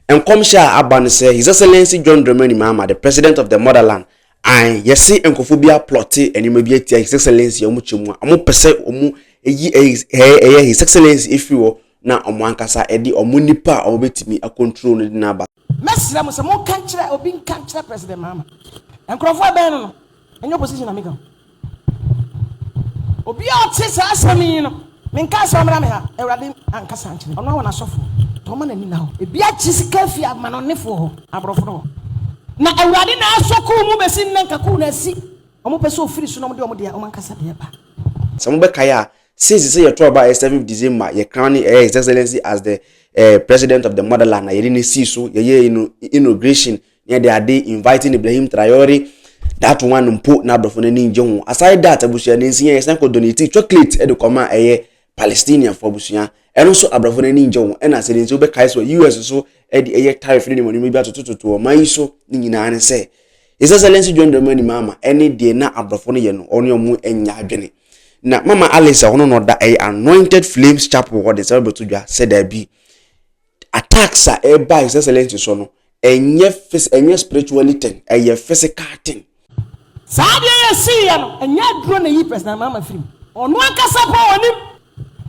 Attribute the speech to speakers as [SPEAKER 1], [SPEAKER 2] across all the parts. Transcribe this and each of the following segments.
[SPEAKER 1] and come share aban say His Excellency John Dramani Mahama, the president of the motherland, and yesi enkofobia plotte and you may be His Excellency omuchimwa amu pese omu His Excellency if you na omu ankasa edi omu nipa obetimi a control no dinaba
[SPEAKER 2] mesra mo se mo kan kire obi kan kire president Mahama enkrofo ben no enyo position amika obi a oti sa asami no menka so mra me ha ewrade ankasa nkire ono wona sofo to ma nani na ho ebi a chisika fi amanonefo ho abrofo no na ewrade na asoko mu besi nanka ku na si omo pese ofiri so no mo de omo de omo ankasa de ba
[SPEAKER 1] some be kaya since you talk about 7th December you crown His Excellency as the president of the motherland na you didn't see so you inauguration near the day inviting Ibrahim Traore that one mpo na abrofo na ninje ho aside that abusia na nsia yesa ko donate chocolate e de koma Palestinian for abusia and also abrofo na ninje ho e na se nsi be kai so US so e de tariff ni money bi atototo man so ni nyina ne say His Excellency John Dramani Mahama any day na abrofo no ye no ono mu enya adwene na Mama Alice ono no da Anointed Flames Chapel what the celebrate to said there be attacks are by His Excellency so no enye spiritually thing physical thing
[SPEAKER 2] sadia ya see ya no enya duro na yi president Mahama film ono akasa pa onim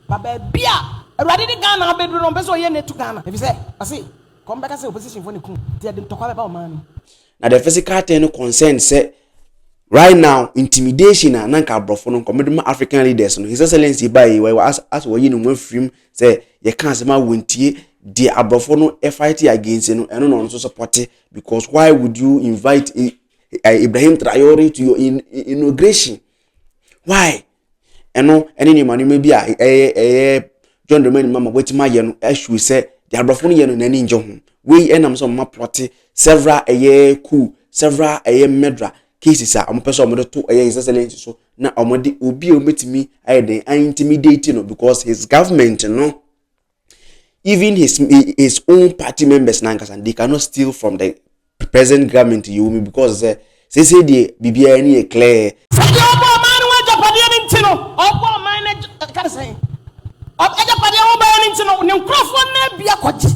[SPEAKER 2] baba bia awrade ni Ghana abeduro no beso ye netu Ghana if say asi come back say opposition for ne kun tie dem tokwa ba o man
[SPEAKER 1] na the physical thing no concern say right now intimidation na nanka abrofo no komeduma African leaders no His Excellency by we as we no mo film say ye kan se ma wontie the abrofo no fight against no eno no so support because why would you invite Ibrahim Traore to your inauguration? Why? Eno any man maybe John Dramani Mahama wetima ye no issue say the abrofo no ye no nani nje ho we enam so ma plot several coup several medra cases are person to His Excellency so na omode obi ometimi den intimidate no because his government no even his own party members and they cannot steal from the present government you me because say the bibia ni clear
[SPEAKER 2] say obo man we japade ni ntino obo man na ka say obo japade wo ba ni ntino ne nkrofo na bia kwaji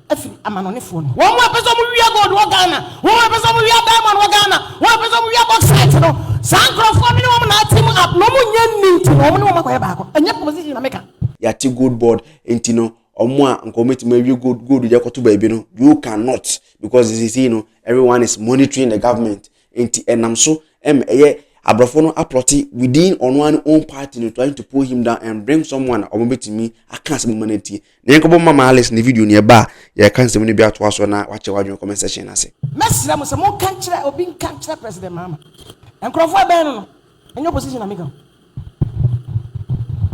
[SPEAKER 2] afi amanonefo no wo mo apeso mo wia gold wo Ghana wo mo apeso mo wia diamond wo Ghana wo apeso mo wia bauxite no sankrofo mi wo na team up no mo nya ni ntino wo mo makoye ba ko enya position na meka
[SPEAKER 1] ya ti good board ntino omo a nkometi ma wi good je koto ba bi no you cannot because this is everyone is monitoring the government enti enam so abrofo no aploti within on one own party no trying to pull him down and bring someone obetimi akanse manati na yenkobo Mama Alice ne video ne ba ye kanse ne bi ato aso na wache wadwen comment section ase
[SPEAKER 2] mesra mo se mo kan kire obi kan kire president Mahama enkrofo ben no enyo position amika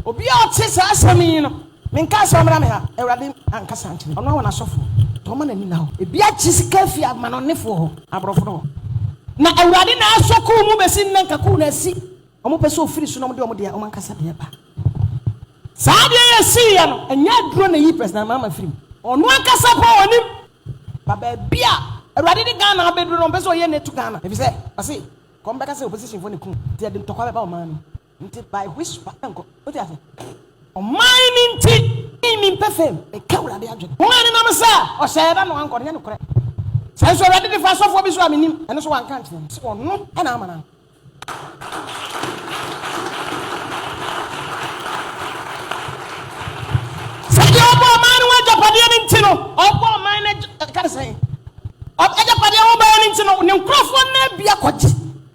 [SPEAKER 2] obi a oti sa asami no menka so mra me ha ewrade ankasa nkire ono wona sofo to ma nani na ho ebi a chisika fi amanonefo ho abrofo no na awrade na asoko mu besi nanka ku na si omo pese ofiri so no mo de omo ankasa de ba sadia ya see ya no enya duro na yi president Mahama film ono ankasa pa onim baba bia awrade ni Ghana abeduro no pese oye netu Ghana if say asi come back say opposition for ne kun tie dem tokwa ba o man nti by whisper enko o ti afi o man nti mi perfect e kawrade adwo ho ani na me sa o sheba no anko ne no kore sai so awrade de fa so fo bi so aminim ene so wan kan kire so no ana amana sai obo man wa japade ni ntino obo man na ka sai obo japade wo ba ni ntino ne nkrofo na bia kwaji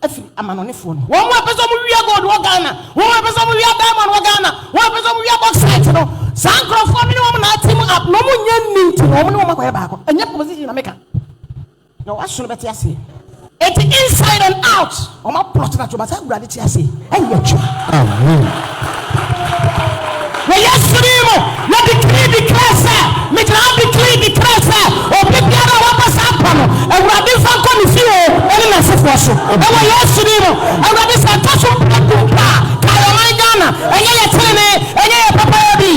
[SPEAKER 2] afi amanonefo no wo mo apeso mo wia gold wo Ghana wo mo apeso mo wia diamond wo Ghana wo apeso mo wia bauxite no sankrofo mi wo na team up no mo nya ni ntino wo mo makoye ba ko enya position na meka no aso no beti ase it inside and out o ma plot na to ba sa gurade ti ase enye twa amen we yesrimo na declare say me can declare say o be biara wa pasa pano e gurade fa ko ni fi o ene na se fo so e we yesrimo e gurade sa ta so pa ka yo man Ghana enye ye tene enye ye papa bi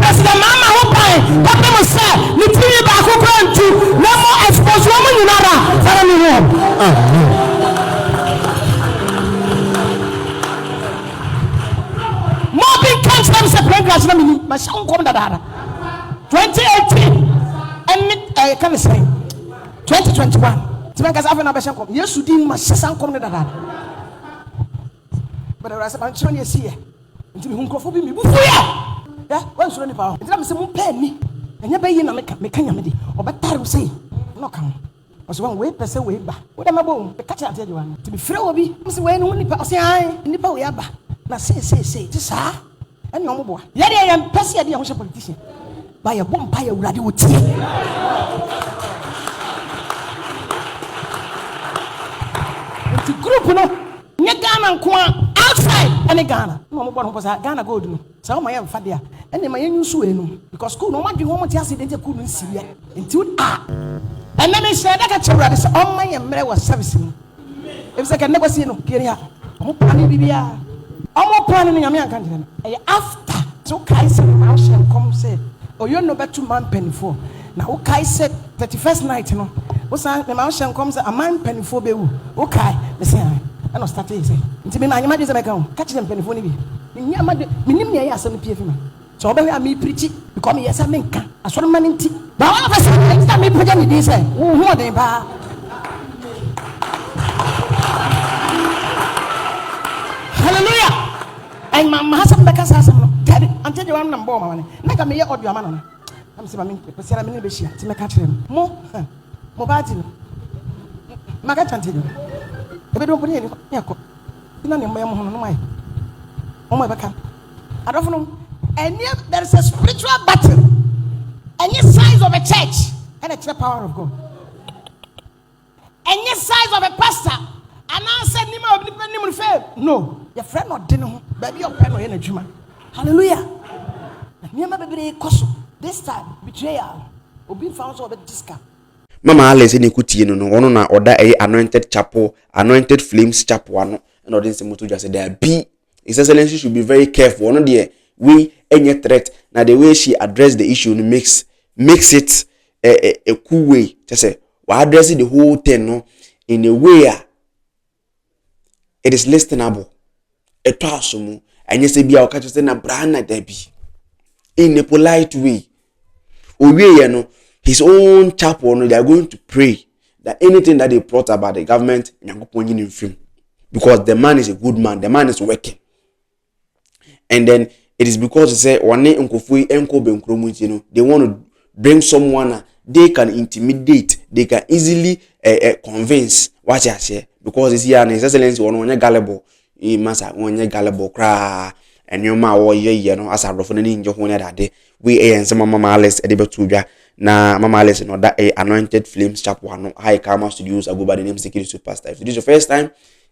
[SPEAKER 2] president Mahama ho pai papa mo sa ni tiri ba ko krantu na mo expose wo mo nyinara fara ni wo mo bin kan se program na mini ma sha nkom dadara 2018 and can say 2021 ti menka safe na be shenkom yesu din ma hyesan kom ne dada but I said I'm trying to see here nti me hunkrofo bi me bufu ya wan suro ni pa ho nti na me se mo pa ni enya be yi na me ka nyame de obetare say no kan oso wan we pese we ba wo da mabo be ka cha ate de wan nti me frɛ obi me se we no nipa o se ai nipa we aba na say ti sa enya omo boa ye de ye pese ye de ho hye politician ba ye bom pa ye wurade wo tie nti group no nye Ghana nko outside any Ghana no mo bo no posa Ghana gold no sa o ma ye mfa de a ene ma ye nyusu we no because school no ma dwe ho mo ti ase de cool no nsiria nti ene me share da ka chewrade so o ma ye mre wa service no e se ka ne kwasi no kiri ha mo plan bibia o mo plan no nyame anka ngire no e after so kai se ma share come say o you no better man penifo na o kai se 31st night no o san me ma share come say a man penifo be wu o kai me say I no start say nti me na anyama de se me kan ka kire penifo ni bi me nyama de me nim ne ya asem pie fi ma so o be a me preach because me yes me nka asoro man nti ba wa fa say next time me preach me dey say wo hu odin ba hallelujah ay ma hasam be ka asem no tadi ante de wan na mbo ma ne na ka me ye audio ama no am se ma me pe se ra me ne be hia ti me ka kire mo ba ti no ma ka chante no ebe do poni ni akọ ina ne mo ho no mai o mo be ka adofo no there is a spiritual battle any size of a church and the power of God any size of a pastor and I said nima obi pe nimu fe no your friend not de no baby your friend no ye na dwuma hallelujah niama bebere koso this time betrayal obi found so obi discount
[SPEAKER 1] Mama Alice ni kutie no ono na oda anointed chapel, anointed flames chapel ano and odin se moto just there be His Excellency should be very careful ono there we any threat na the way she address the issue no makes it a cool way just say we address the whole thing no in a way it is listenable eto asomu enye se bia o ka just na brana da bi in a polite way owie no his own chapel, they are going to pray that anything that they brought about the government, because the man is a good man, the man is working. And then it is because they say, they want to bring someone, they can intimidate, they can easily convince what I say, because it's here, His Excellency, one gullible, he must have one gullible cry. And your ma wo ye no as a rofo ni njo ho that day we and some Mama Alice edible to bia na Mama Alice no that anointed flames chapel no high karma studios I go by the name Security Superstar. If this is your first time,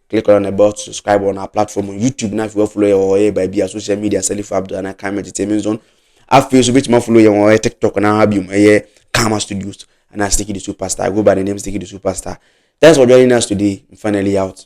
[SPEAKER 1] click on the bell to subscribe on our platform on YouTube now if you follow or by via social media Self Abdul and Karma Entertainment Zone. After you bit my follow you on TikTok and have you Karma Studios and I Security Superstar. I go by the name Security Superstar. Thanks for joining us today. I'm finally out.